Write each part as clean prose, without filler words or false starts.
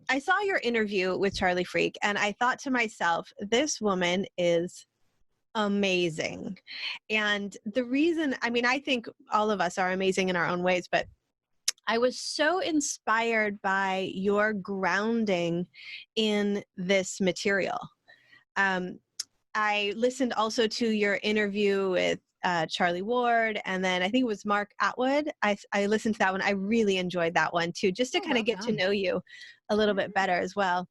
I saw your interview with Charlie Freak, and I thought to myself, this woman is amazing. And the reason, I mean, I think all of us are amazing in our own ways, but I was so inspired by your grounding in this material. I listened also to your interview with Charlie Ward, and then I think it was Mark Atwood. I listened to that one. I really enjoyed that one too, just to kind of get to know you a little bit better as well.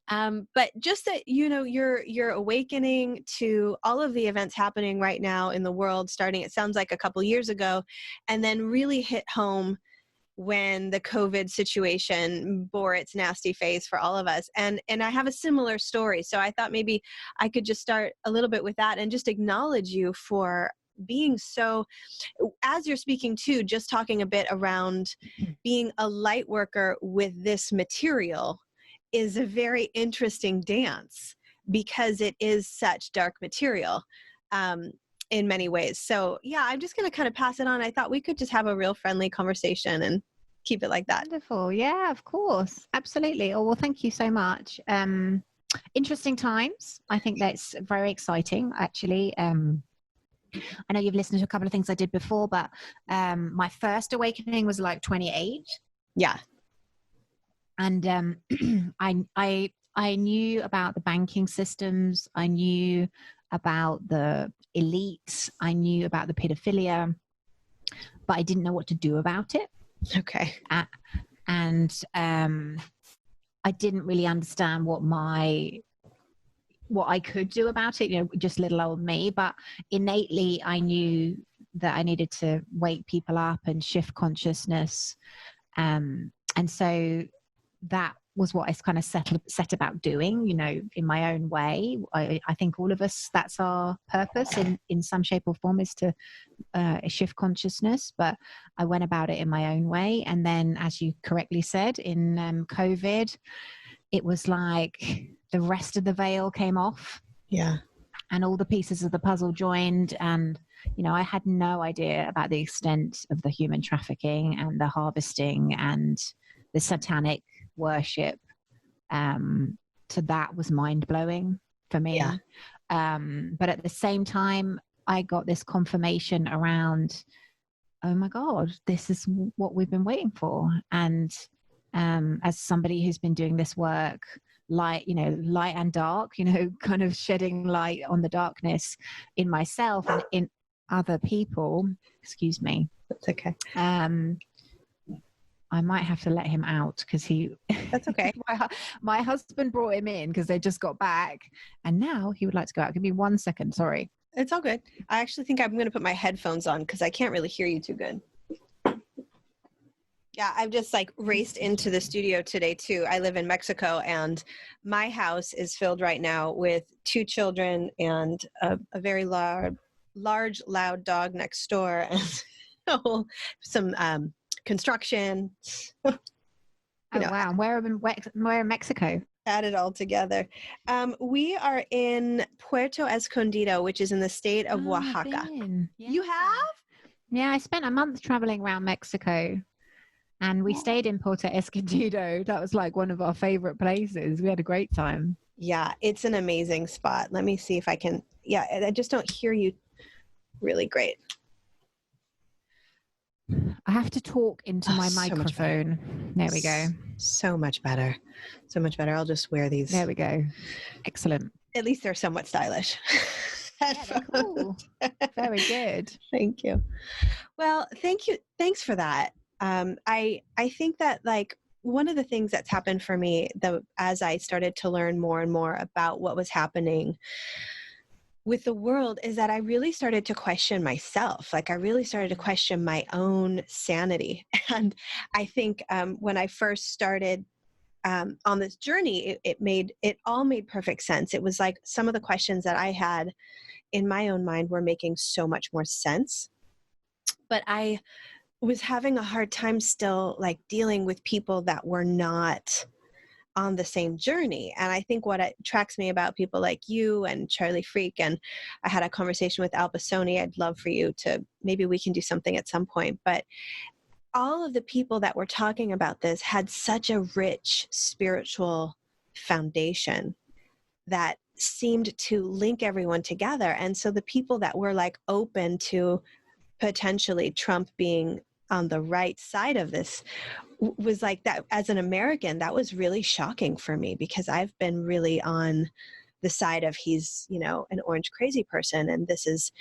But just that, you're awakening to all of the events happening right now in the world, starting, it sounds like a couple years ago, and then really hit home when the COVID situation bore its nasty face for all of us. And I have a similar story. So I thought maybe I could just start a little bit with that and just acknowledge you for being so, as you're speaking too, just talking a bit around being a light worker with this material is a very interesting dance because it is such dark material in many ways. So yeah, I'm just going to kind of pass it on. I thought we could just have a real friendly conversation and keep it like that. Wonderful. Yeah, of course. Absolutely. Oh, well, thank you so much. Interesting times. I think that's very exciting, actually. I know you've listened to a couple of things I did before, but my first awakening was like 28. Yeah. And I knew about the banking systems. I knew about the elites. I knew about the pedophilia, but I didn't know what to do about it. Okay. And I didn't really understand what I could do about it, just little old me. But innately, I knew that I needed to wake people up and shift consciousness. And so that was what I kind of set about doing, in my own way. I think all of us, that's our purpose in some shape or form, is to shift consciousness. But I went about it in my own way. And then, as you correctly said, in COVID, it was like the rest of the veil came off. Yeah. And all the pieces of the puzzle joined. And, I had no idea about the extent of the human trafficking and the harvesting and the satanic worship. So that was mind-blowing for me. Yeah. But at the same time, I got this confirmation around, oh my God, this is what we've been waiting for. And as somebody who's been doing this work, light and dark, kind of shedding light on the darkness in myself and in other people. Excuse me. That's okay. I might have to let him out because That's okay. my husband brought him in because they just got back and now he would like to go out. Give me 1 second. Sorry. It's all good. I actually think I'm going to put my headphones on because I can't really hear you too good. Yeah, I've just raced into the studio today too. I live in Mexico and my house is filled right now with 2 children and a very large, loud dog next door and some construction. Wow. Where in Mexico? Add it all together. We are in Puerto Escondido, which is in the state of Oaxaca. Yeah. You have? Yeah, I spent a month traveling around Mexico and we stayed in Puerto Escondido. That was like one of our favorite places. We had a great time. Yeah, it's an amazing spot. Let me see if I can. Yeah, I just don't hear you really great. I have to talk into my microphone. There we go. So much better. So much better. I'll just wear these. There we go. Excellent. At least they're somewhat stylish. Yeah, they're cool. Very good. Thank you. Well, thank you. Thanks for that. I think that one of the things that's happened for me as I started to learn more and more about what was happening with the world is that I really started to question myself. I really started to question my own sanity. And I think when I first started on this journey, it all made perfect sense. It was like some of the questions that I had in my own mind were making so much more sense. But I was having a hard time still dealing with people that were not on the same journey. And I think what attracts me about people like you and Charlie Freak, and I had a conversation with Al Basoni. I'd love for you to, maybe we can do something at some point, but all of the people that were talking about this had such a rich spiritual foundation that seemed to link everyone together. And so the people that were like open to potentially Trump being on the right side of this was like that. As an American, that was really shocking for me, because I've been really on the side of he's, an orange crazy person. And this is,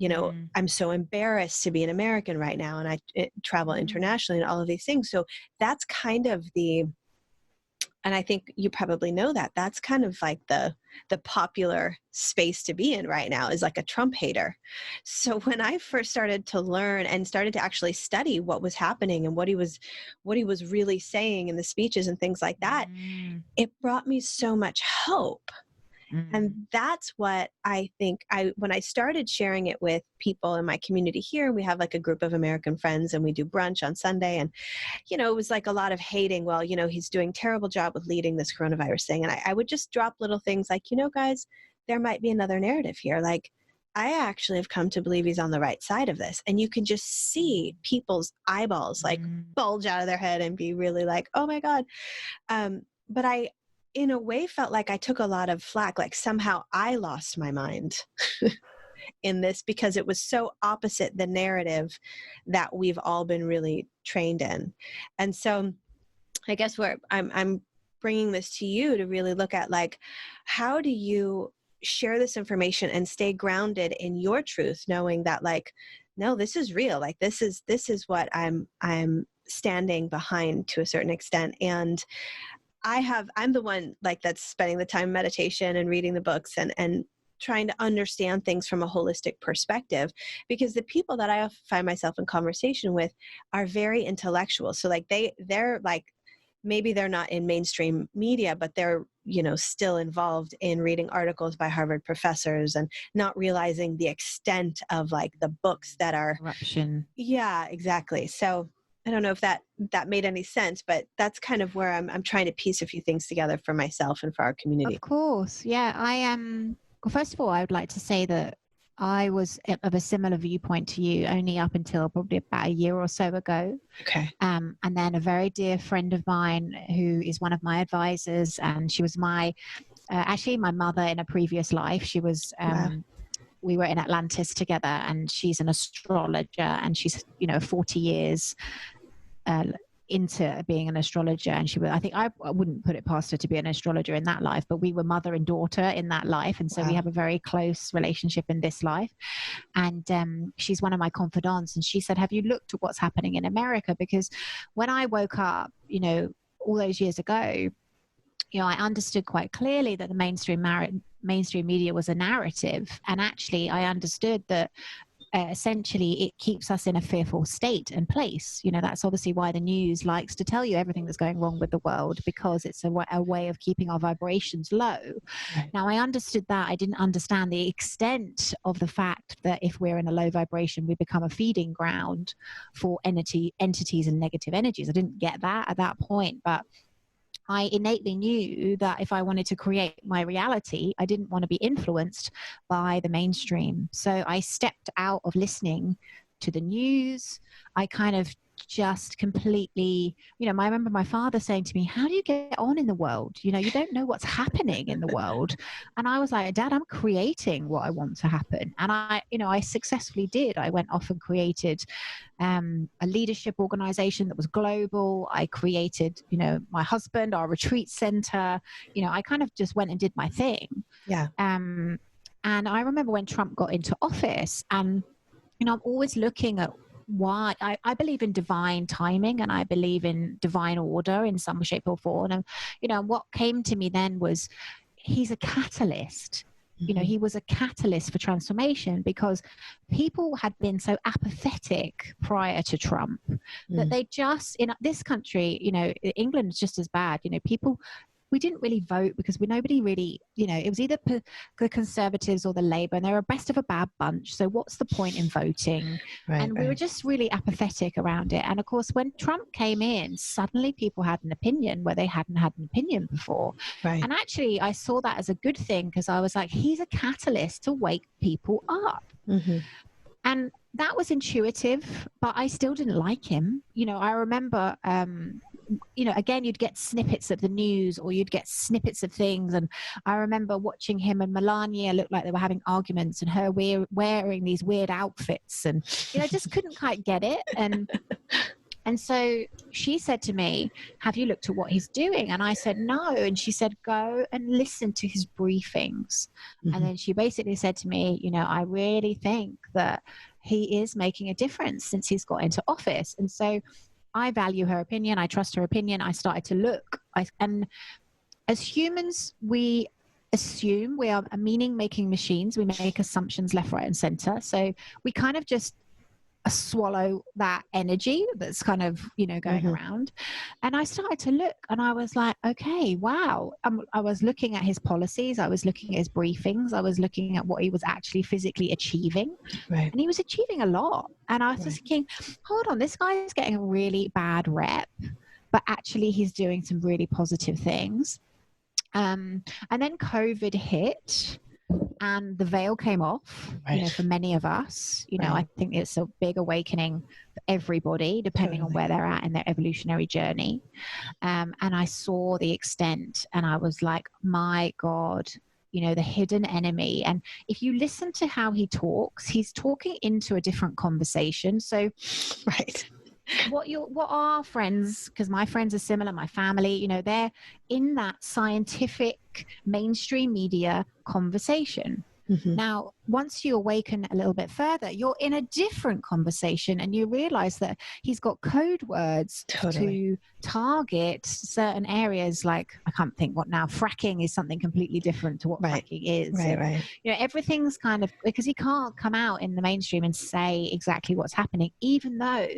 I'm so embarrassed to be an American right now. And I travel internationally and all of these things. So that's kind of and I think you probably know that that's kind of like the popular space to be in right now, is like a Trump hater. So when I first started to learn and started to actually study what was happening and what he was really saying in the speeches and things like that, it brought me so much hope. And that's what I think when I started sharing it with people in my community here, we have like a group of American friends and we do brunch on Sunday. And, it was like a lot of hating. Well, he's doing a terrible job with leading this coronavirus thing. And I would just drop little things like, guys, there might be another narrative here. Like, I actually have come to believe he's on the right side of this. And you can just see people's eyeballs like bulge out of their head and be really like, oh my God. But I, in a way, felt like I took a lot of flack, like somehow I lost my mind in this, because it was so opposite the narrative that we've all been really trained in. And so I guess I'm bringing this to you to really look at, like, how do you share this information and stay grounded in your truth, knowing that, like, no, this is real. Like, this is what I'm standing behind to a certain extent. And I'm the one like that's spending the time in meditation and reading the books and trying to understand things from a holistic perspective, because the people that I find myself in conversation with are very intellectual. So like they're like, maybe they're not in mainstream media, but they're, still involved in reading articles by Harvard professors and not realizing the extent of like the books that are corruption. Yeah, exactly. So I don't know if that made any sense, but that's kind of where I'm trying to piece a few things together for myself and for our community. Of course. Yeah. I am. Well, first of all, I would like to say that I was of a similar viewpoint to you only up until probably about a year or so ago. Okay. And then a very dear friend of mine who is one of my advisors, and she was actually my mother in a previous life. She was, Wow. We were in Atlantis together, and she's an astrologer, and she's, 40 years into being an astrologer. And I think I wouldn't put it past her to be an astrologer in that life, but we were mother and daughter in that life. And so Wow. we have a very close relationship in this life. And she's one of my confidants. And she said, have you looked at what's happening in America? Because when I woke up, all those years ago, I understood quite clearly that the mainstream media was a narrative. And actually I understood that essentially it keeps us in a fearful state and place. That's obviously why the news likes to tell you everything that's going wrong with the world, because it's a way of keeping our vibrations low. Right. Now, I understood that. I didn't understand the extent of the fact that if we're in a low vibration, we become a feeding ground for entities and negative energies. I didn't get that at that point, but I innately knew that if I wanted to create my reality, I didn't want to be influenced by the mainstream. So I stepped out of listening to the news. I kind of just completely, I remember my father saying to me, how do you get on in the world? You don't know what's happening in the world. And I was like, Dad, I'm creating what I want to happen. And I successfully did. I went off and created a leadership organization that was global. I created, my husband, our retreat center. I kind of just went and did my thing. Yeah. And I remember when Trump got into office, and, I'm always looking at why I believe in divine timing, and I believe in divine order in some shape or form. And, what came to me then was he's a catalyst. Mm-hmm. He was a catalyst for transformation, because people had been so apathetic prior to Trump that they just, in this country, England is just as bad. We didn't really vote because nobody really, it was either the Conservatives or the Labour, and they were best of a bad bunch. So what's the point in voting? Right, and we were just really apathetic around it. And of course, when Trump came in, suddenly people had an opinion where they hadn't had an opinion before. Right. And actually, I saw that as a good thing, because I was like, he's a catalyst to wake people up. Mm-hmm. And that was intuitive, but I still didn't like him. I remember, again, you'd get snippets of the news or you'd get snippets of things. And I remember watching him and Melania look like they were having arguments and her wearing these weird outfits. And, I just couldn't quite get it. And so she said to me, have you looked at what he's doing? And I said, no. And she said, go and listen to his briefings. Mm-hmm. And then she basically said to me, I really think that he is making a difference since he's got into office. And so I value her opinion. I trust her opinion. I started to look. And as humans, we assume we are meaning-making machines. We make assumptions left, right, and center. So we kind of just swallow that energy that's kind of going mm-hmm. around. And I started to look and I was like, okay, wow. I was looking at his policies, I was looking at his briefings, I was looking at what he was actually physically achieving. Right. And he was achieving a lot. And I was just thinking, hold on, this guy is getting a really bad rep, but actually he's doing some really positive things. And then COVID hit and the veil came off, for many of us. I think it's a big awakening for everybody, depending on where they're at in their evolutionary journey. And I saw the extent and I was like, my God, the hidden enemy. And if you listen to how he talks, he's talking into a different conversation. So, what our friends, because my friends are similar, my family, they're in that scientific mainstream media conversation. Mm-hmm. Now, once you awaken a little bit further, you're in a different conversation and you realize that he's got code words to target certain areas. Like, I can't think what now, fracking is something completely different to what fracking is. Right. Everything's kind of, because he can't come out in the mainstream and say exactly what's happening, even though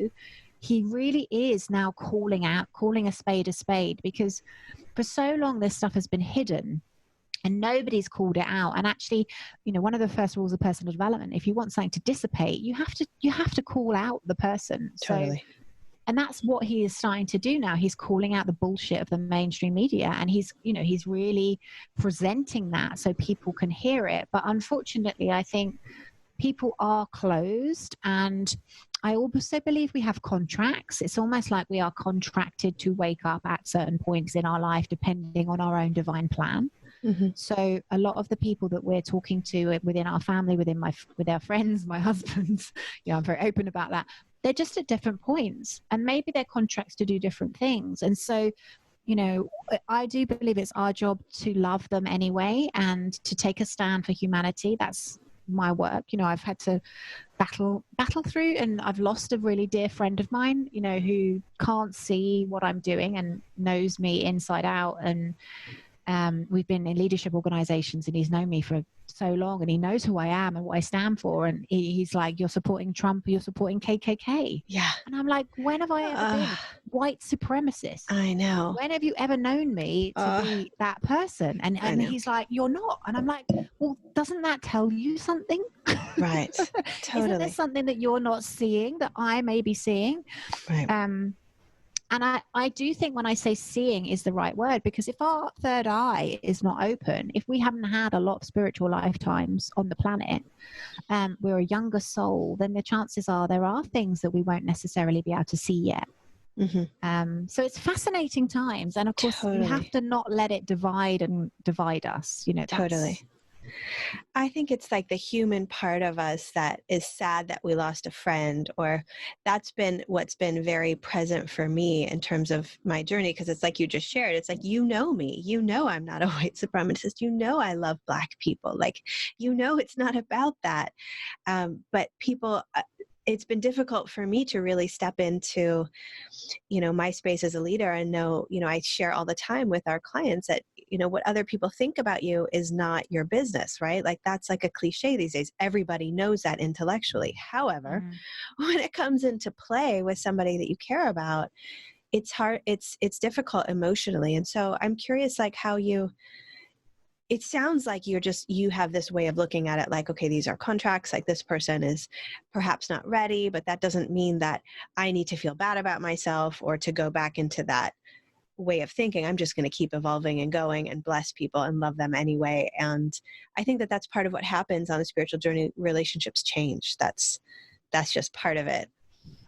he really is now calling a spade, because for so long this stuff has been hidden and nobody's called it out. And actually, one of the first rules of personal development, if you want something to dissipate, you have to call out the person. Totally. So, and that's what he is starting to do now. He's calling out the bullshit of the mainstream media, and he's really presenting that so people can hear it. But unfortunately, I think people are closed, and I also believe we have contracts. It's almost like we are contracted to wake up at certain points in our life, depending on our own divine plan. Mm-hmm. So a lot of the people that we're talking to within our family, with our friends, my husband, I'm very open about that. They're just at different points, and maybe they're contracts to do different things. And so, I do believe it's our job to love them anyway and to take a stand for humanity. That's my work. I've had to battle through, and I've lost a really dear friend of mine, who can't see what I'm doing and knows me inside out. And we've been in leadership organizations, and he's known me for so long, and he knows who I am and what I stand for. And he's like, you're supporting Trump, or you're supporting KKK. Yeah. And I'm like, when have I ever been white supremacist? I know. When have you ever known me to be that person? And he's like, you're not. And I'm like, well, doesn't that tell you something? Right. Totally. Isn't there something that you're not seeing that I may be seeing? Right. And I do think when I say seeing is the right word, because if our third eye is not open, if we haven't had a lot of spiritual lifetimes on the planet, we're a younger soul, then the chances are there are things that we won't necessarily be able to see yet. Mm-hmm. So it's fascinating times. And of course, we have to not let it divide us. Totally. I think it's like the human part of us that is sad that we lost a friend, or that's been what's been very present for me in terms of my journey. Because it's like you just shared, it's like, me, I'm not a white supremacist, I love Black people, like, it's not about that. But people, it's been difficult for me to really step into, my space as a leader and know, I share all the time with our clients that, what other people think about you is not your business, right? Like, that's like a cliche these days. Everybody knows that intellectually. However, when it comes into play with somebody that you care about, it's hard. It's difficult emotionally. And so I'm curious, like, how it sounds like you have this way of looking at it, like, okay, these are contracts, like this person is perhaps not ready, but that doesn't mean that I need to feel bad about myself or to go back into that way of thinking. I'm just going to keep evolving and going and bless people and love them anyway. And I think that that's part of what happens on a spiritual journey. Relationships change. That's just part of it.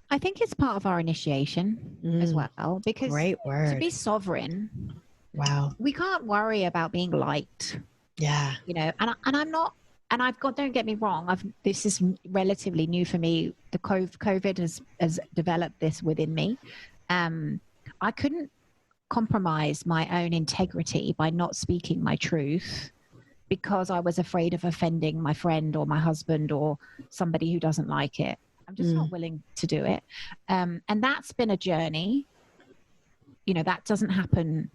I think it's part of our initiation as well, because great word. To be sovereign, wow, we can't worry about being liked. Yeah. You know, and I'm not, and I've got, don't get me wrong, this is relatively new for me. The COVID has developed this within me. I couldn't compromise my own integrity by not speaking my truth because I was afraid of offending my friend or my husband or somebody who doesn't like it. I'm just not willing to do it. And that's been a journey. You know, that doesn't happen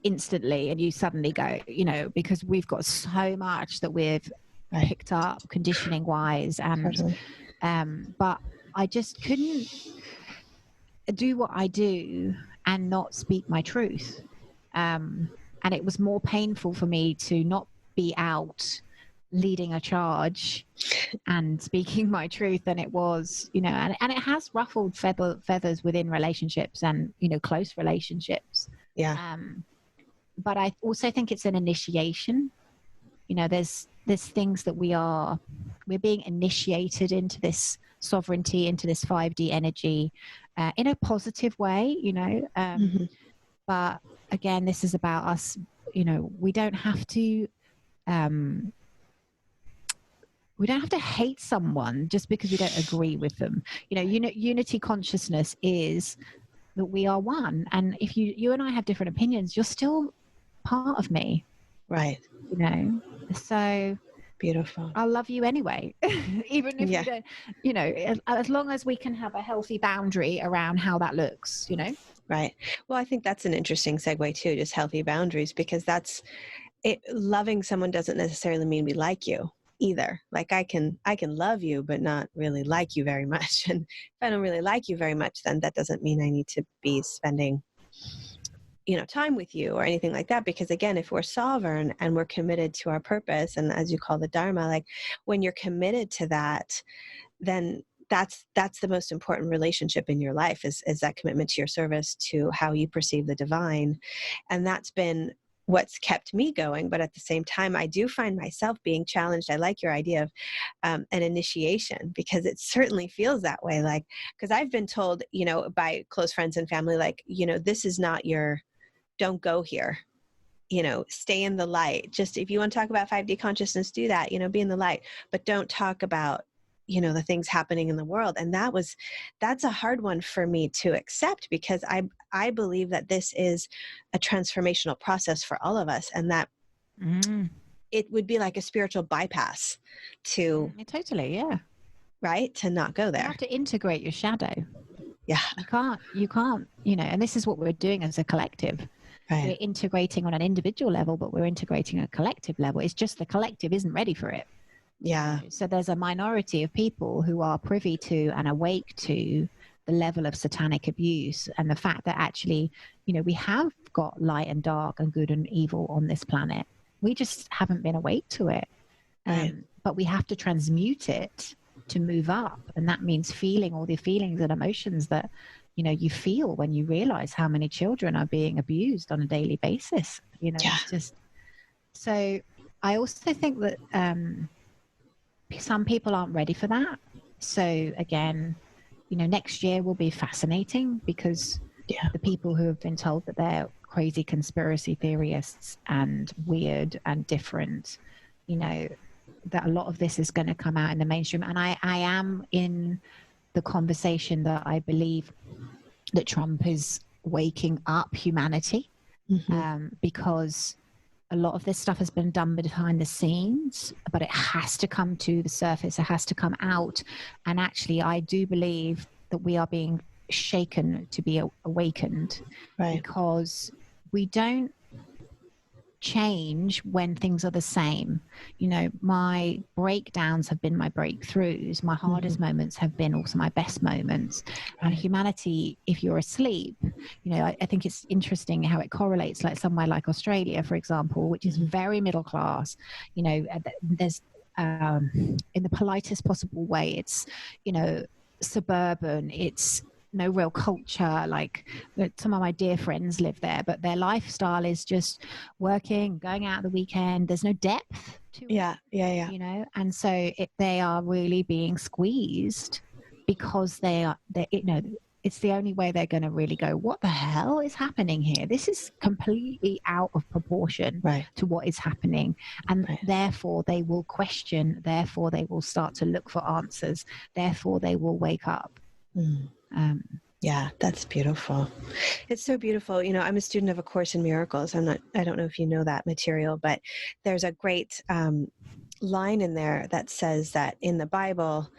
instantly and you suddenly go, you know, because we've got so much that we've picked up conditioning wise. And, but I just couldn't do what I do and not speak my truth. And it was more painful for me to not be out leading a charge and speaking my truth than it was, you know, and it has ruffled feathers within relationships and, you know, close relationships. Yeah. But I also think it's an initiation. You know, there's things that we're being initiated into this sovereignty, into this 5D energy, in a positive way, you know. But again, this is about us, you know, we don't have to hate someone just because we don't agree with them. You know, unity consciousness is that we are one. And if you and I have different opinions, you're still part of me. Right. You know, so beautiful. I'll love you anyway, even if we don't, you know, as long as we can have a healthy boundary around how that looks, you know? Right. Well, I think that's an interesting segue too, just healthy boundaries, because that's it. Loving someone doesn't necessarily mean we like you either. Like I can love you, but not really like you very much. And if I don't really like you very much, then that doesn't mean I need to be spending, you know, time with you or anything like that. Because again, if we're sovereign and we're committed to our purpose, and as you call the Dharma, like when you're committed to that, then that's the most important relationship in your life is that commitment to your service, to how you perceive the divine. And that's been what's kept me going. But at the same time, I do find myself being challenged. I like your idea of an initiation, because it certainly feels that way. Like, because I've been told, you know, by close friends and family, like, you know, this is not your, don't go here, you know, stay in the light. Just if you want to talk about 5D consciousness, do that, you know, be in the light, but don't talk about, you know, the things happening in the world. And that's a hard one for me to accept, because I believe that this is a transformational process for all of us, and that it would be like a spiritual bypass to totally, yeah, right, to not go there. You have to integrate your shadow. Yeah, you can't, you know, and this is what we're doing as a collective. Right. We're integrating on an individual level, but we're integrating at a collective level. It's just the collective isn't ready for it. Yeah. So there's a minority of people who are privy to and awake to the level of satanic abuse, and the fact that actually, you know, we have got light and dark and good and evil on this planet. We just haven't been awake to it. Right. But we have to transmute it to move up. And that means feeling all the feelings and emotions that, you know, you feel when you realize how many children are being abused on a daily basis. You know, it's just, so I also think that, some people aren't ready for that. So again, you know, next year will be fascinating, because the people who have been told that they're crazy conspiracy theorists and weird and different, you know, that a lot of this is going to come out in the mainstream. And I am in the conversation that I believe that Trump is waking up humanity, because a lot of this stuff has been done behind the scenes, but it has to come to the surface. It has to come out. And actually, I do believe that we are being shaken to be awakened, because we don't change when things are the same. You know, my breakdowns have been my breakthroughs. My hardest moments have been also my best moments. And humanity, if you're asleep, you know, I think it's interesting how it correlates, like somewhere like Australia, for example, which is very middle class. You know, there's in the politest possible way, it's, you know, suburban, it's no real culture. Like some of my dear friends live there, but their lifestyle is just working, going out the weekend. There's no depth to it. Yeah. You know, and so they are really being squeezed because you know, it's the only way they're going to really go, what the hell is happening here? This is completely out of proportion to what is happening. And therefore they will question, therefore they will start to look for answers, therefore they will wake up. Yeah, that's beautiful. It's so beautiful. You know, I'm a student of A Course in Miracles. I don't know if you know that material, but there's a great line in there that says that in the Bible,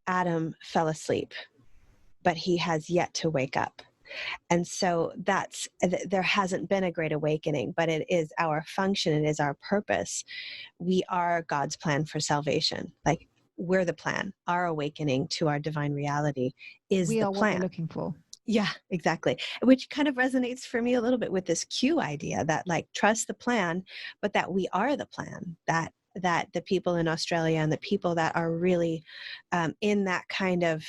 Adam fell asleep, but he has yet to wake up. And so there hasn't been a great awakening, but it is our function. It is our purpose. We are God's plan for salvation. Like, we're the plan. Our awakening to our divine reality is the plan. What we're looking for. Yeah, exactly. Which kind of resonates for me a little bit with this Q idea that, like, trust the plan, but that we are the plan, that the people in Australia and the people that are really in that kind of,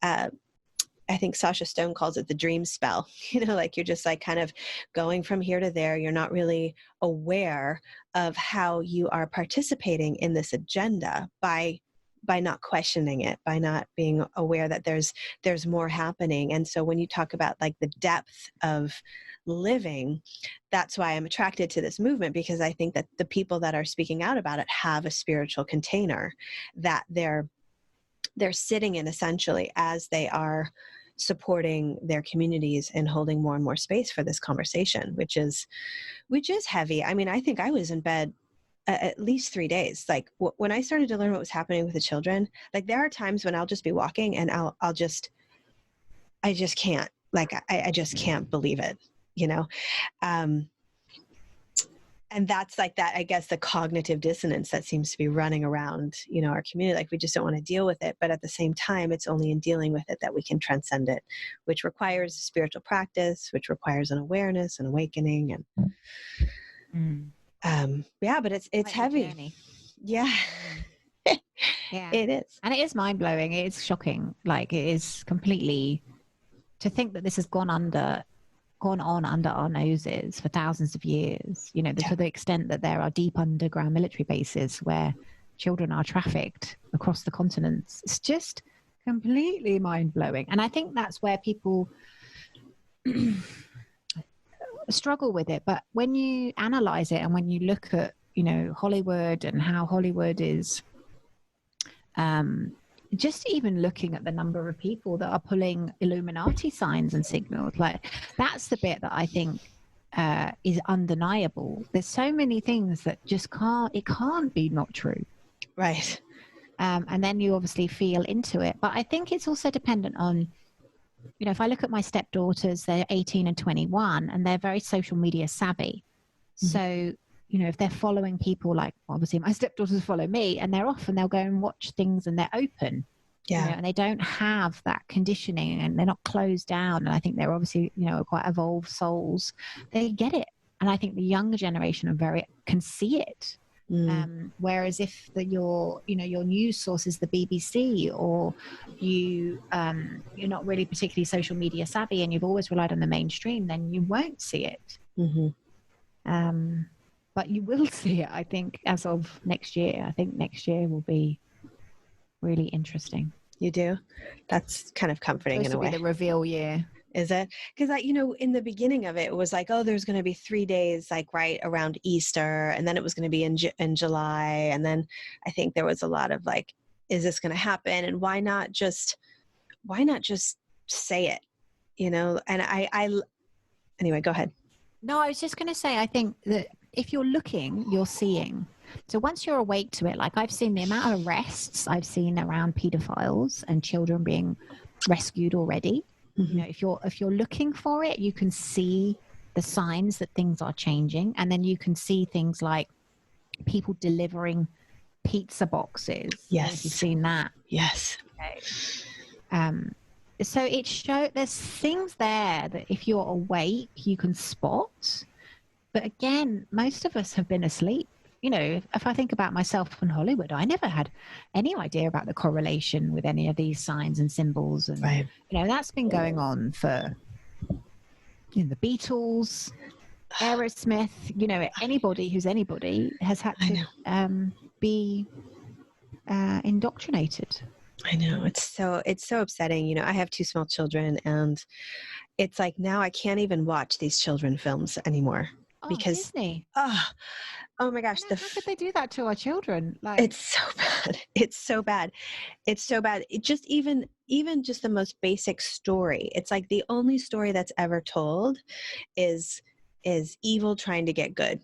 I think Sasha Stone calls it the dream spell, you know, like you're just like kind of going from here to there. You're not really aware of how you are participating in this agenda by not questioning it, by not being aware that there's more happening. And so when you talk about like the depth of living, that's why I'm attracted to this movement, because I think that the people that are speaking out about it have a spiritual container that they're sitting in, essentially, as they are supporting their communities and holding more and more space for this conversation, which is heavy. I mean, I think I was in bed at least 3 days. Like when I started to learn what was happening with the children, like there are times when I'll just be walking and I just can't, like, I just can't believe it, you know? And that's like that, I guess, the cognitive dissonance that seems to be running around, you know, our community. Like we just don't want to deal with it. But at the same time, it's only in dealing with it that we can transcend it, which requires spiritual practice, which requires an awareness and awakening. And yeah, but it's like heavy. Yeah. Yeah. It is. And it is mind-blowing. It is shocking. Like, it is completely, to think that this has gone on under our noses for thousands of years, you know, to the extent that there are deep underground military bases where children are trafficked across the continents. It's just completely mind-blowing. And I think that's where people struggle with it. But when you analyze it and when you look at, you know, Hollywood and how Hollywood is just even looking at the number of people that are pulling Illuminati signs and signals, like that's the bit that I think is undeniable. There's so many things that just can't be not true. Right. And then you obviously feel into it. But I think it's also dependent on, you know, if I look at my stepdaughters, they're 18 and 21 and they're very social media savvy. Mm-hmm. So, you know, if they're following people, like obviously my stepdaughters follow me, and they're off and they'll go and watch things and they're open, you know, and they don't have that conditioning and they're not closed down. And I think they're obviously, you know, quite evolved souls. They get it. And I think the younger generation can see it. Whereas if your news source is the BBC, or you're not really particularly social media savvy and you've always relied on the mainstream, then you won't see it. Mm-hmm. But you will see it, I think, as of next year. I think next year will be really interesting. You do? That's kind of comforting in a way. The reveal year. Is it? Because you know, in the beginning of it was like, oh, there's going to be 3 days, like right around Easter, and then it was going to be in July, and then I think there was a lot of like, is this going to happen? And why not just say it? You know? And anyway, go ahead. No, I was just going to say, I think that if you're looking, you're seeing. So once you're awake to it, like I've seen the amount of arrests I've seen around pedophiles and children being rescued already. Mm-hmm. You know, if you're looking for it, you can see the signs that things are changing. And then you can see things like people delivering pizza boxes. Yes. Have you seen that? Yes. Okay. So there's things there that if you're awake, you can spot. But again, most of us have been asleep. you know, if I think about myself in Hollywood, I never had any idea about the correlation with any of these signs and symbols. And, right. you know, that's been going on for, you know, the Beatles, Aerosmith, you know, anybody who's anybody has had to be indoctrinated. I know. It's so upsetting. You know, I have 2 small children, and it's like now I can't even watch these children films anymore because Disney. Oh my gosh, how could they do that to our children? Like, it's so bad. It's so bad. It's so bad. It just even just the most basic story. It's like the only story that's ever told is evil trying to get good.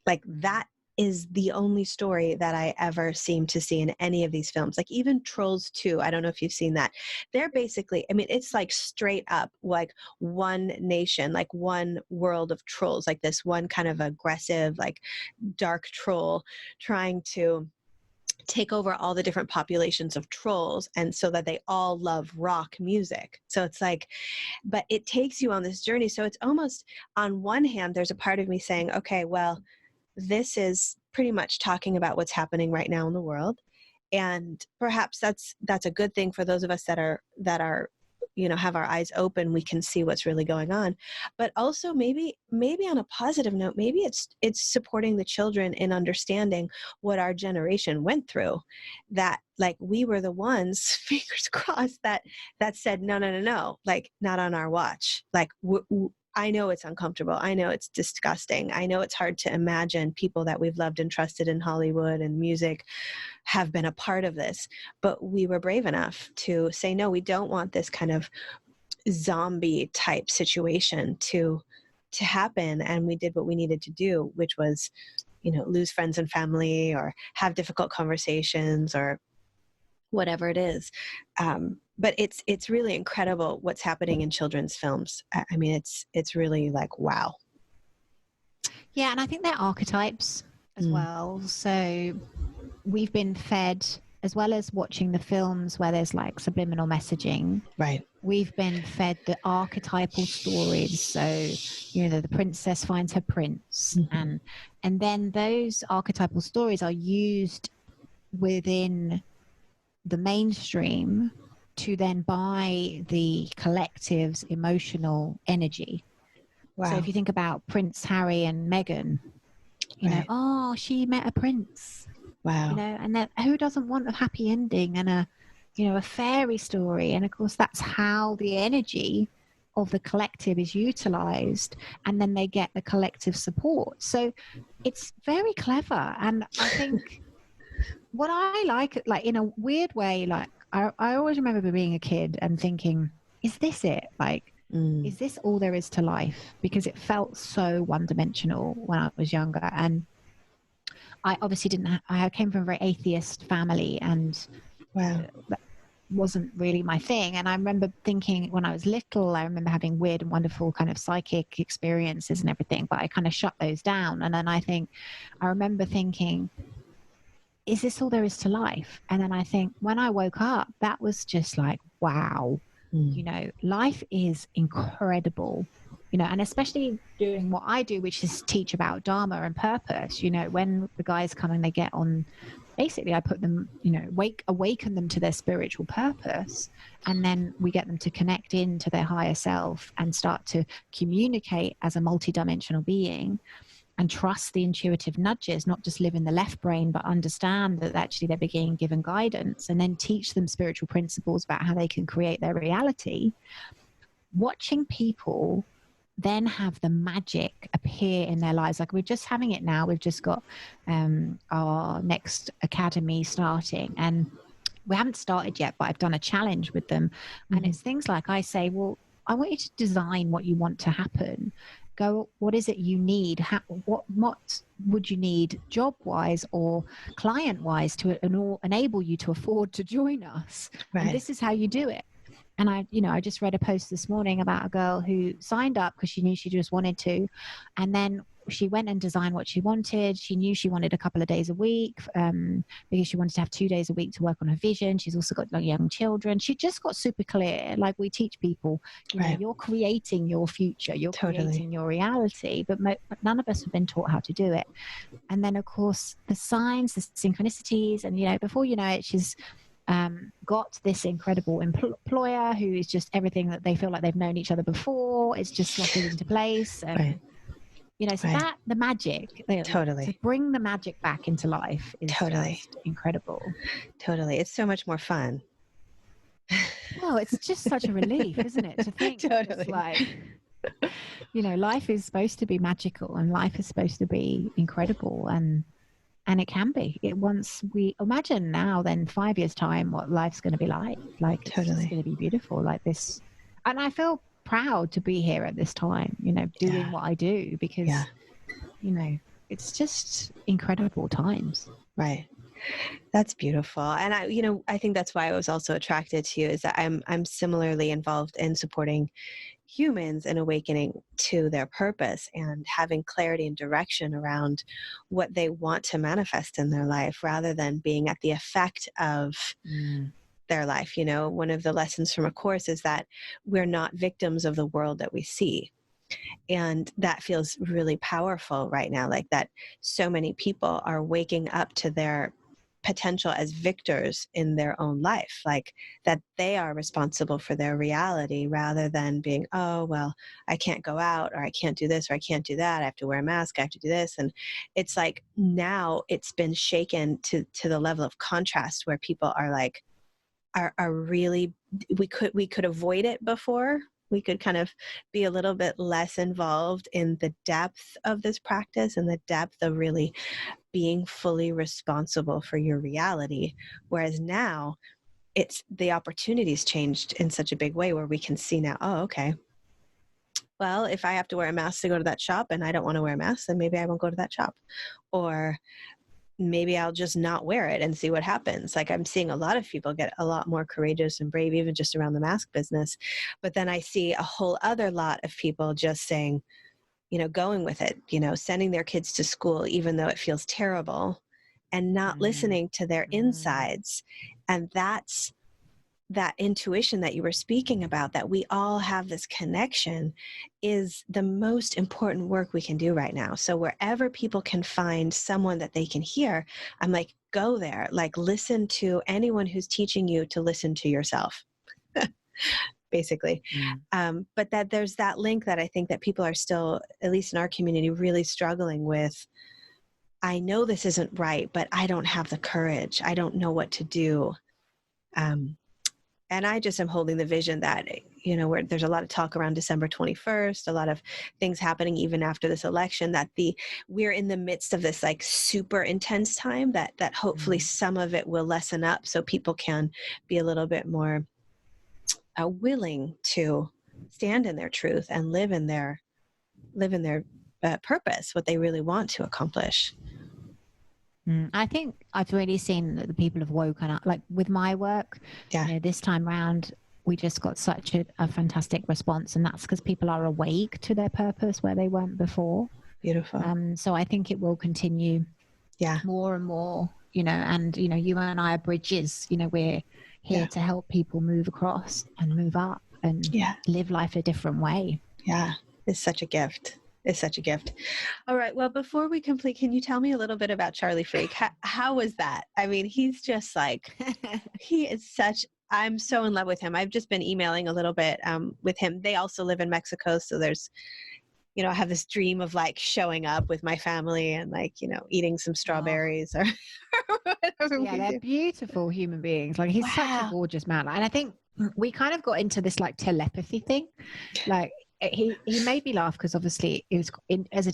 Like that is the only story that I ever seem to see in any of these films. Like even Trolls 2, I don't know if you've seen that. They're basically, I mean, it's like straight up like one nation, like one world of trolls, like this one kind of aggressive, like dark troll trying to take over all the different populations of trolls, and so that they all love rock music. So it's like, but it takes you on this journey. So it's almost, on one hand, there's a part of me saying, okay, well, this is pretty much talking about what's happening right now in the world, and perhaps that's a good thing for those of us that are you know, have our eyes open. We can see what's really going on. But also maybe on a positive note, maybe it's supporting the children in understanding what our generation went through, that like we were the ones, fingers crossed, that said no, like not on our watch. Like I know it's uncomfortable. I know it's disgusting. I know it's hard to imagine people that we've loved and trusted in Hollywood and music have been a part of this. But we were brave enough to say, no, we don't want this kind of zombie type situation to happen. And we did what we needed to do, which was, you know, lose friends and family or have difficult conversations or whatever it is. But it's really incredible what's happening in children's films. I mean, it's really like, wow. Yeah, and I think they're archetypes as well. So we've been fed, as well as watching the films where there's like subliminal messaging. Right. We've been fed the archetypal stories. So, you know, the princess finds her prince, and then those archetypal stories are used within the mainstream to then buy the collective's emotional energy. Wow. So if you think about Prince Harry and Meghan, you know, oh, she met a prince. Wow. You know, and then who doesn't want a happy ending and a, you know, a fairy story? And of course, that's how the energy of the collective is utilized, and then they get the collective support. So it's very clever. And I think what I like in a weird way, like I always remember being a kid and thinking, is this it? Like, is this all there is to life? Because it felt so one-dimensional when I was younger. And I obviously I came from a very atheist family, and that wasn't really my thing. And I remember thinking when I was little, I remember having weird and wonderful kind of psychic experiences and everything, but I kind of shut those down. And then I remember thinking, is this all there is to life? And then I think when I woke up, that was just like, wow, you know, life is incredible, you know, and especially doing what I do, which is teach about Dharma and purpose. You know, when the guys come and they get on, basically I put them, you know, awaken them to their spiritual purpose. And then we get them to connect into their higher self and start to communicate as a multidimensional being, and trust the intuitive nudges, not just live in the left brain, but understand that actually they're being given guidance, and then teach them spiritual principles about how they can create their reality. Watching people then have the magic appear in their lives. Like we're just having it now. We've just got our next academy starting, and we haven't started yet, but I've done a challenge with them. And it's things like, I say, well, I want you to design what you want to happen. Go, what is it you need? What would you need job-wise or client-wise to enable you to afford to join us? Right. And this is how you do it. And I just read a post this morning about a girl who signed up because she knew she just wanted to. And then she went and designed what she wanted. She knew she wanted a couple of days a week because she wanted to have 2 days a week to work on her vision. She's also got young children. She just got super clear. Like we teach people, you know, you're creating your future, you're creating your reality, but none of us have been taught how to do it. And then of course the signs, the synchronicities, and, you know, before you know it, she's got this incredible employer who is just everything that they feel like they've known each other before. It's just slotted into place. And, you know, so that the magic, to bring the magic back into life is just incredible. It's so much more fun. Well, it's just such a relief, isn't it? To think it's like, you know, life is supposed to be magical and life is supposed to be incredible, and it can be. Once we imagine now, then 5 years time, what life's going to be like it's going to be beautiful like this. And I feel proud to be here at this time, you know, doing what I do, because, you know, it's just incredible times. Right. That's beautiful. And I think that's why I was also attracted to you, is that I'm similarly involved in supporting humans in awakening to their purpose and having clarity and direction around what they want to manifest in their life, rather than being at the effect of their life. You know, one of the lessons from A Course is that we're not victims of the world that we see. And that feels really powerful right now, like that so many people are waking up to their potential as victors in their own life, like that they are responsible for their reality, rather than being, oh, well, I can't go out, or I can't do this, or I can't do that, I have to wear a mask, I have to do this. And it's like now it's been shaken to the level of contrast where people are like, are really, we could avoid it before. We could kind of be a little bit less involved in the depth of this practice and the depth of really being fully responsible for your reality. Whereas now it's the opportunities changed in such a big way where we can see now, oh, okay, well, if I have to wear a mask to go to that shop and I don't want to wear a mask, then maybe I won't go to that shop. Or maybe I'll just not wear it and see what happens. Like I'm seeing a lot of people get a lot more courageous and brave, even just around the mask business. But then I see a whole other lot of people just saying, you know, going with it, you know, sending their kids to school, even though it feels terrible, and not listening to their insides. And that's that intuition that you were speaking about, that we all have this connection, is the most important work we can do right now. So wherever people can find someone that they can hear, I'm like, go there, like listen to anyone who's teaching you to listen to yourself, basically. But that there's that link that I think that people are still, at least in our community, really struggling with. I know this isn't right, but I don't have the courage. I don't know what to do. And I just am holding the vision that, you know, where there's a lot of talk around December 21st, a lot of things happening even after this election, that we're in the midst of this like super intense time that hopefully some of it will lessen up so people can be a little bit more willing to stand in their truth and live in their purpose, what they really want to accomplish. I think I've really seen that the people have woken up, like with my work. You know, this time round, we just got such a fantastic response, and that's because people are awake to their purpose where they weren't before. Beautiful. So I think it will continue more and more, you know, and, you know, you and I are bridges, you know, we're here to help people move across and move up and live life a different way. Yeah, it's such a gift. It's such a gift. All right. Well, before we complete, can you tell me a little bit about Charlie Freak? How was that? I mean, he's just like, he is such, I'm so in love with him. I've just been emailing a little bit with him. They also live in Mexico. So there's, you know, I have this dream of like showing up with my family and like, you know, eating some strawberries or whatever. Yeah, they're beautiful human beings. Like he's such a gorgeous man. And I think we kind of got into this like telepathy thing. Like, he made me laugh because obviously it was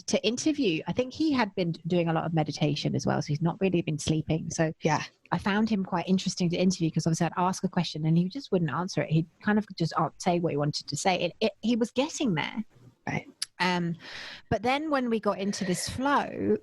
to interview. I think he had been doing a lot of meditation as well, so he's not really been sleeping. So I found him quite interesting to interview because obviously I'd ask a question and he just wouldn't answer it. He'd kind of just say what he wanted to say. He was getting there, right? But then when we got into this flow,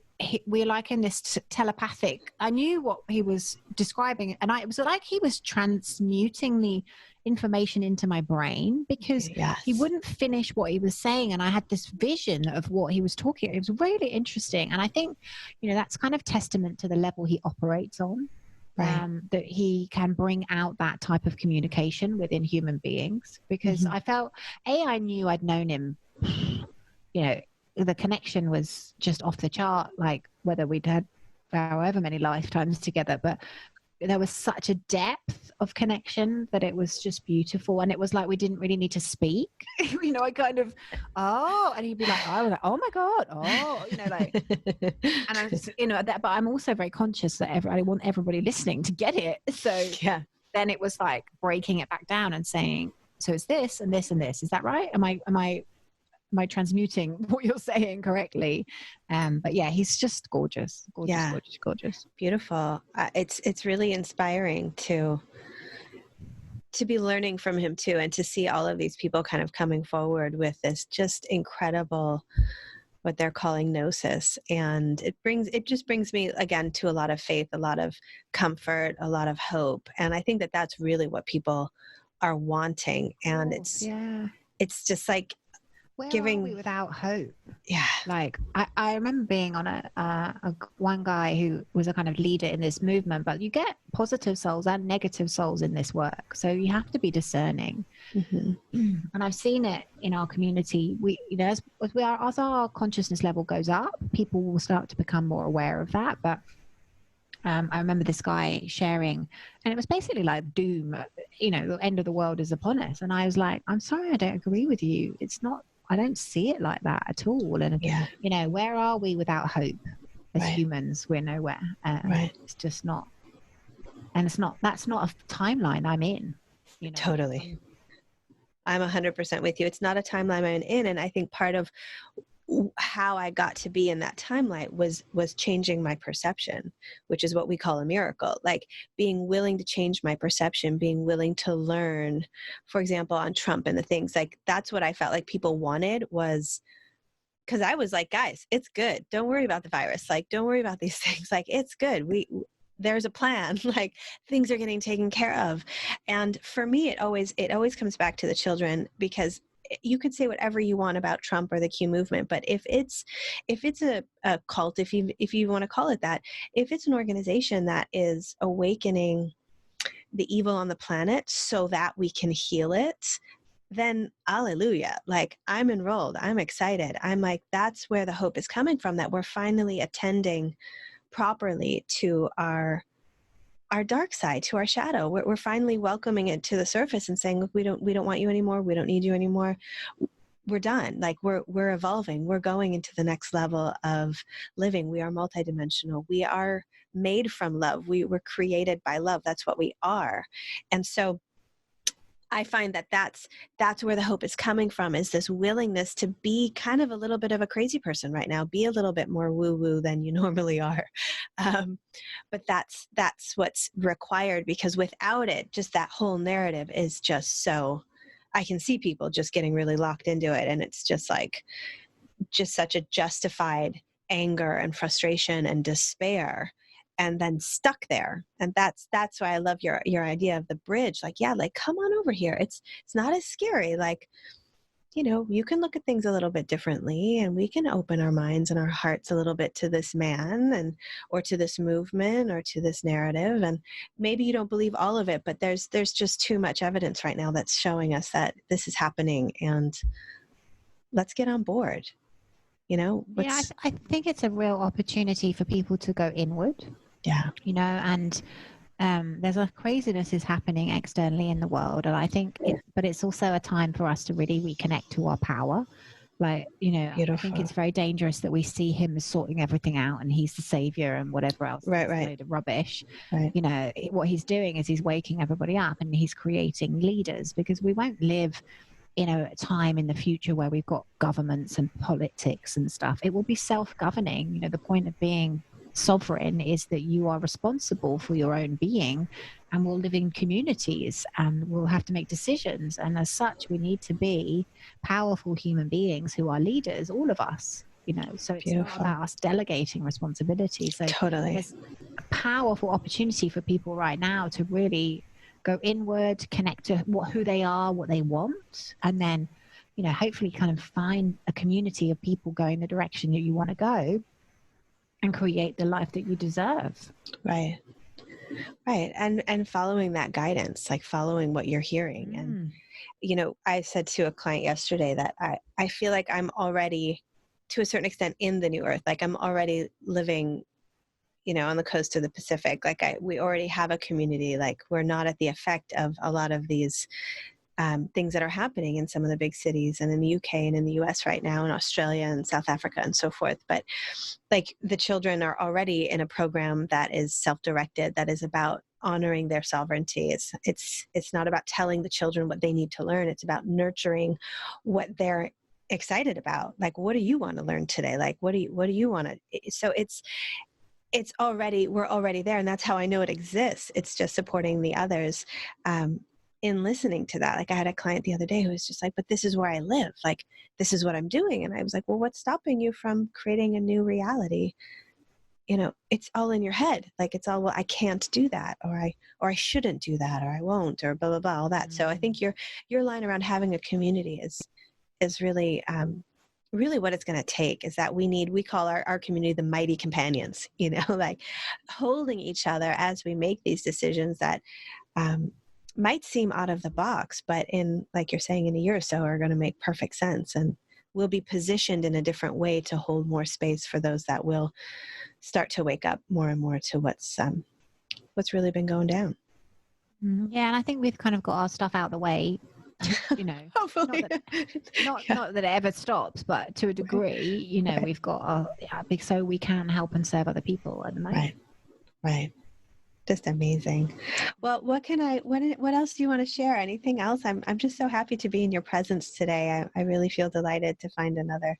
we're like in this telepathic, I knew what he was describing, and it was like he was transmuting the information into my brain, because he wouldn't finish what he was saying, and I had this vision of what he was talking about. It was really interesting, and I think, you know, that's kind of testament to the level he operates on. Right. That he can bring out that type of communication within human beings, because I felt, I knew I'd known him, you know, the connection was just off the chart, like whether we'd had however many lifetimes together, but there was such a depth of connection that it was just beautiful. And it was like we didn't really need to speak. You know, I kind of, and he'd be like, I was like, oh my God, you know, like, and I was, you know, that, but I'm also very conscious that I want everybody listening to get it. So then it was like breaking it back down and saying, so it's this and this and this. Is that right? Am I transmuting what you're saying correctly? But yeah, he's just gorgeous. Gorgeous. Beautiful. It's really inspiring to be learning from him too, and to see all of these people kind of coming forward with this just incredible, what they're calling gnosis. And it just brings me again to a lot of faith, a lot of comfort, a lot of hope. And I think that that's really what people are wanting. And it's just like, where are we without hope? Yeah. Like I remember being on a one guy who was a kind of leader in this movement, but you get positive souls and negative souls in this work. So you have to be discerning. And I've seen it in our community. We, you know, as our consciousness level goes up, people will start to become more aware of that. But I remember this guy sharing, and it was basically like doom, you know, the end of the world is upon us. And I was like, I'm sorry, I don't agree with you. It's not, I don't see it like that at all. And, you know, where are we without hope as humans? We're nowhere. It's just not, and that's not a timeline I'm in. You know? Totally. I'm 100% with you. It's not a timeline I'm in. And I think part of how I got to be in that timeline was changing my perception, which is what we call a miracle. Like being willing to change my perception, being willing to learn, for example, on Trump and the things like, that's what I felt like people wanted, was because I was like, guys, it's good. Don't worry about the virus. Like, don't worry about these things. Like, it's good. There's a plan. Like, things are getting taken care of. And for me, it always comes back to the children, because you could say whatever you want about Trump or the Q movement, but if it's a cult, if you want to call it that, if it's an organization that is awakening the evil on the planet so that we can heal it, then alleluia. Like, I'm enrolled, I'm excited. I'm like, that's where the hope is coming from, that we're finally attending properly to our dark side, to our shadow. We're finally welcoming it to the surface and saying, look, we don't want you anymore. We don't need you anymore. We're done. Like, we're evolving. We're going into the next level of living. We are multidimensional. We are made from love. We were created by love. That's what we are. And so I find that that's where the hope is coming from, is this willingness to be kind of a little bit of a crazy person right now, be a little bit more woo-woo than you normally are. But that's what's required, because without it, just that whole narrative is just so, I can see people just getting really locked into it. And it's just like, just such a justified anger and frustration and despair, and then stuck there. And that's why I love your idea of the bridge. Like, yeah, like, come on over here. It's not as scary. Like, you know, you can look at things a little bit differently, and we can open our minds and our hearts a little bit to this man, or to this movement, or to this narrative. And maybe you don't believe all of it, but there's just too much evidence right now that's showing us that this is happening, and let's get on board. You know, I think it's a real opportunity for people to go inward. Yeah. You know, and there's a craziness is happening externally in the world. And I think but it's also a time for us to really reconnect to our power. Like, you know, Beautiful. I think it's very dangerous that we see him as sorting everything out and he's the savior and whatever else. Right. A load of rubbish. Right. You know, what he's doing is he's waking everybody up and he's creating leaders, because we won't live in a time in the future where we've got governments and politics and stuff. It will be self-governing. You know, the point of being sovereign is that you are responsible for your own being, and we'll live in communities, and we'll have to make decisions. And as such, we need to be powerful human beings who are leaders, all of us, so it's not about us delegating responsibility. So totally, there's a powerful opportunity for people right now to really go inward, connect to who they are, what they want, and then, hopefully kind of find a community of people going the direction that you want to go and create the life that you deserve. Right. And following that guidance, like following what you're hearing. And, I said to a client yesterday that I feel like I'm already, to a certain extent, in the new earth. Like I'm already living, on the coast of the Pacific. Like we already have a community. Like we're not at the effect of a lot of these things that are happening in some of the big cities and in the UK and in the US right now, in Australia and South Africa and so forth. But like the children are already in a program that is self-directed, that is about honoring their sovereignty. It's not about telling the children what they need to learn. It's about nurturing what they're excited about. Like, what do you want to learn today? Like, what do you want to? So we're already there, and that's how I know it exists. It's just supporting the others in listening to that. Like I had a client the other day who was just like, but this is where I live. Like, this is what I'm doing. And I was like, well, what's stopping you from creating a new reality? It's all in your head. Like it's all, well, I can't do that, or I shouldn't do that, or I won't, or blah, blah, blah, all that. Mm-hmm. So I think your line around having a community is really, really what it's going to take. Is that we call our community the mighty companions, like holding each other as we make these decisions that might seem out of the box, but in, like you're saying, in a year or so are going to make perfect sense, and we'll be positioned in a different way to hold more space for those that will start to wake up more and more to what's really been going down. Yeah, and I think we've kind of got our stuff out of the way. Hopefully. Not that it ever stops, but to a degree, we've got so we can help and serve other people at the moment. Right. Just amazing. Well, what else do you want to share? Anything else? I'm just so happy to be in your presence today. I really feel delighted to find another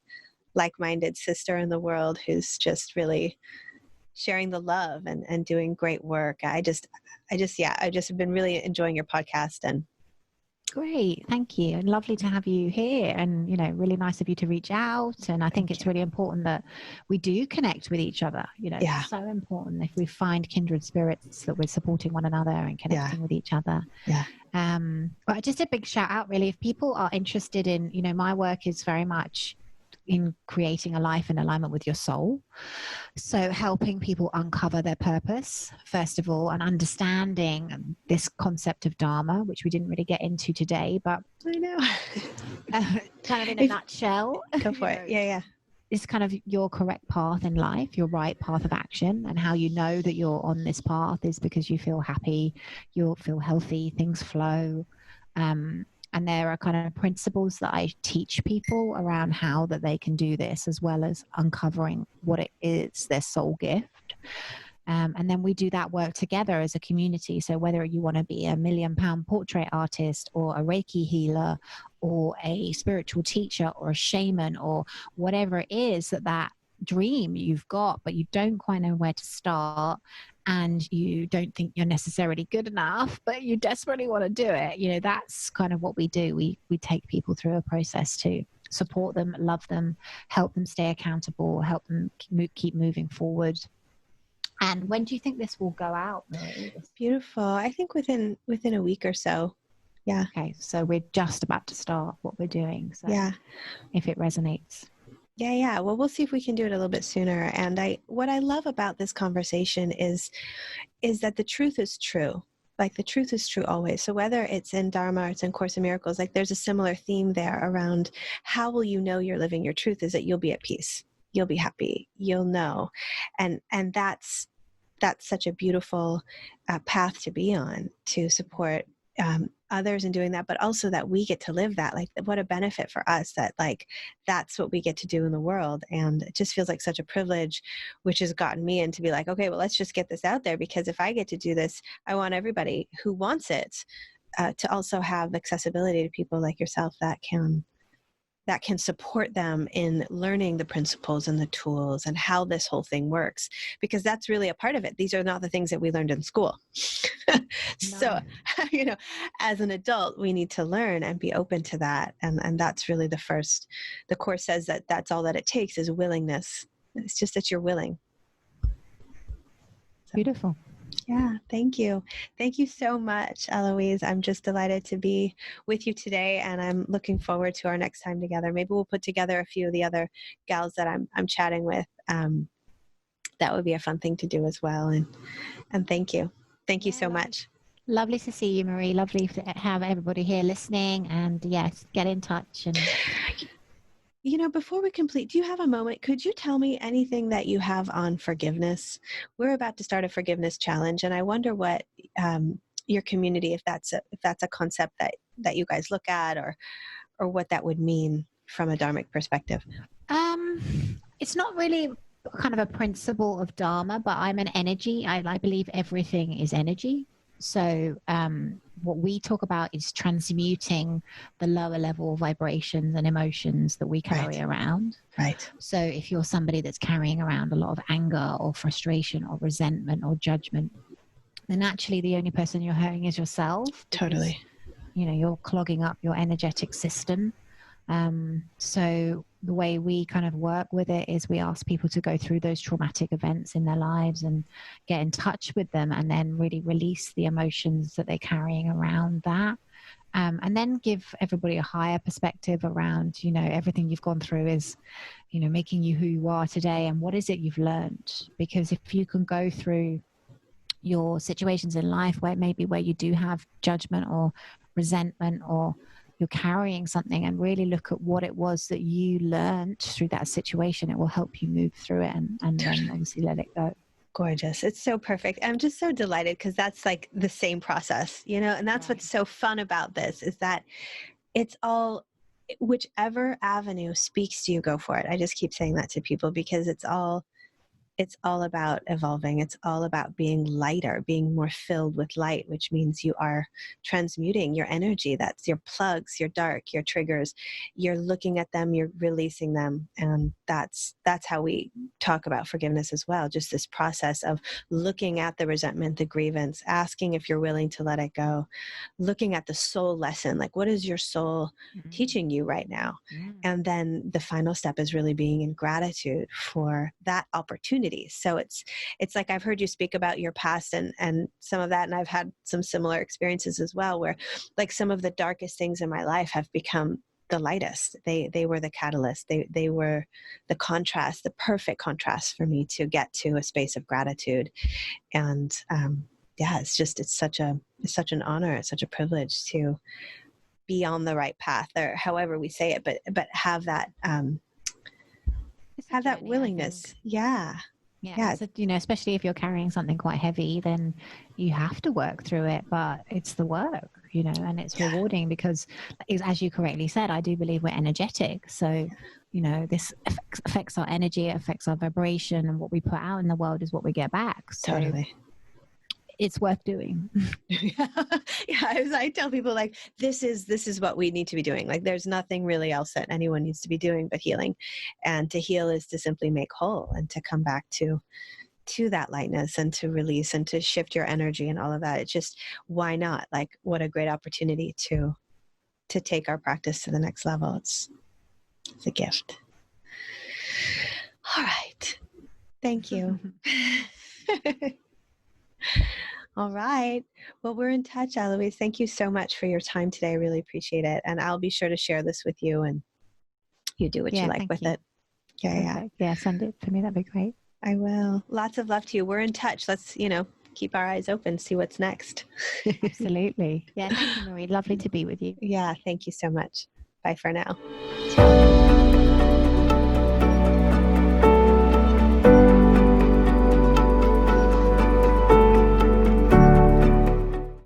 like-minded sister in the world who's just really sharing the love and doing great work. I just have been really enjoying your podcast. And great, thank you, and lovely to have you here, and really nice of you to reach out. And I think it's really important that we do connect with each other. It's so important if we find kindred spirits that we're supporting one another and connecting with each other. But just a big shout out, really, if people are interested in, my work is very much in creating a life in alignment with your soul. So helping people uncover their purpose, first of all, and understanding this concept of Dharma, which we didn't really get into today, but I know. Kind of in a nutshell. Go for it. Yeah. It's kind of your correct path in life, your right path of action, and how you know that you're on this path is because you feel happy, you feel healthy, things flow. And there are kind of principles that I teach people around how that they can do this, as well as uncovering what it is, their soul gift. And then we do that work together as a community. So whether you want to be a £1 million portrait artist, or a Reiki healer, or a spiritual teacher, or a shaman, or whatever it is that dream you've got, but you don't quite know where to start, and you don't think you're necessarily good enough, but you desperately want to do it, that's kind of what we do. We take people through a process to support them, love them, help them stay accountable, help them keep moving forward. And when do you think this will go out, Marie? Beautiful. I think within a week or so. Yeah. Okay, so we're just about to start what we're doing. So if it resonates. Yeah. Well, we'll see if we can do it a little bit sooner. And what I love about this conversation is that the truth is true. Like the truth is true always. So whether it's in Dharma or it's in Course in Miracles, like there's a similar theme there around how will you know you're living your truth, is that you'll be at peace. You'll be happy. You'll know. And that's such a beautiful path to be on, to support others in doing that, but also that we get to live that. Like, what a benefit for us that, like, that's what we get to do in the world. And it just feels like such a privilege, which has gotten me in to be like, okay, well, let's just get this out there, because if I get to do this, I want everybody who wants it to also have accessibility to people like yourself that can that can support them in learning the principles and the tools and how this whole thing works, because that's really a part of it. These are not the things that we learned in school. So, as an adult, we need to learn and be open to that. And that's really the Course says that that's all that it takes is willingness. It's just that you're willing. So, beautiful. Yeah, thank you. Thank you so much, Aloise. I'm just delighted to be with you today, and I'm looking forward to our next time together. Maybe we'll put together a few of the other gals that I'm chatting with. That would be a fun thing to do as well. And thank you. Thank you so much. Lovely to see you, Marie. Lovely to have everybody here listening, and yes, get in touch. And before we complete, do you have a moment? Could you tell me anything that you have on forgiveness? We're about to start a forgiveness challenge, and I wonder what your community, if that's a concept that you guys look at, or what that would mean from a Dharmic perspective. It's not really kind of a principle of Dharma, but I'm an energy. I believe everything is energy. So what we talk about is transmuting the lower level vibrations and emotions that we carry around. Right. So if you're somebody that's carrying around a lot of anger or frustration or resentment or judgment, then actually the only person you're hurting is yourself. Totally. Because, you're clogging up your energetic system. So the way we kind of work with it is we ask people to go through those traumatic events in their lives and get in touch with them, and then really release the emotions that they're carrying around that. And then give everybody a higher perspective around, everything you've gone through is, making you who you are today. And what is it you've learned? Because if you can go through your situations in life where you do have judgment or resentment, or you're carrying something, and really look at what it was that you learned through that situation, it will help you move through it and then obviously let it go. Gorgeous. It's so perfect. I'm just so delighted because that's like the same process, and that's what's so fun about this, is that it's all, whichever avenue speaks to you, go for it. I just keep saying that to people because it's all about evolving. It's all about being lighter, being more filled with light, which means you are transmuting your energy. That's your plugs, your dark, your triggers. You're looking at them, you're releasing them. And that's how we talk about forgiveness as well. Just this process of looking at the resentment, the grievance, asking if you're willing to let it go, looking at the soul lesson, like what is your soul teaching you right now? And then the final step is really being in gratitude for that opportunity. So it's like, I've heard you speak about your past and some of that, and I've had some similar experiences as well, where like some of the darkest things in my life have become the lightest. They were the catalyst. They were the contrast, the perfect contrast for me to get to a space of gratitude. And it's such an honor, it's such a privilege to be on the right path, or however we say it, but have that willingness. Yeah. So, especially if you're carrying something quite heavy, then you have to work through it, but it's the work, and it's rewarding because, as you correctly said, I do believe we're energetic. So, this affects our energy, it affects our vibration, and what we put out in the world is what we get back. So totally. It's worth doing. I tell people, like, this is what we need to be doing. Like, there's nothing really else that anyone needs to be doing but healing. And to heal is to simply make whole and to come back to that lightness and to release and to shift your energy and all of that. It's just, why not? Like, what a great opportunity to take our practice to the next level. It's a gift. All right. Thank you. All right. Well, we're in touch, Aloise. Thank you so much for your time today. I really appreciate it. And I'll be sure to share this with you, and you do what you like with it. Yeah, send it to me. That'd be great. I will. Lots of love to you. We're in touch. Let's, keep our eyes open, see what's next. Absolutely. Yeah. Thank you, Marie. Lovely to be with you. Yeah. Thank you so much. Bye for now.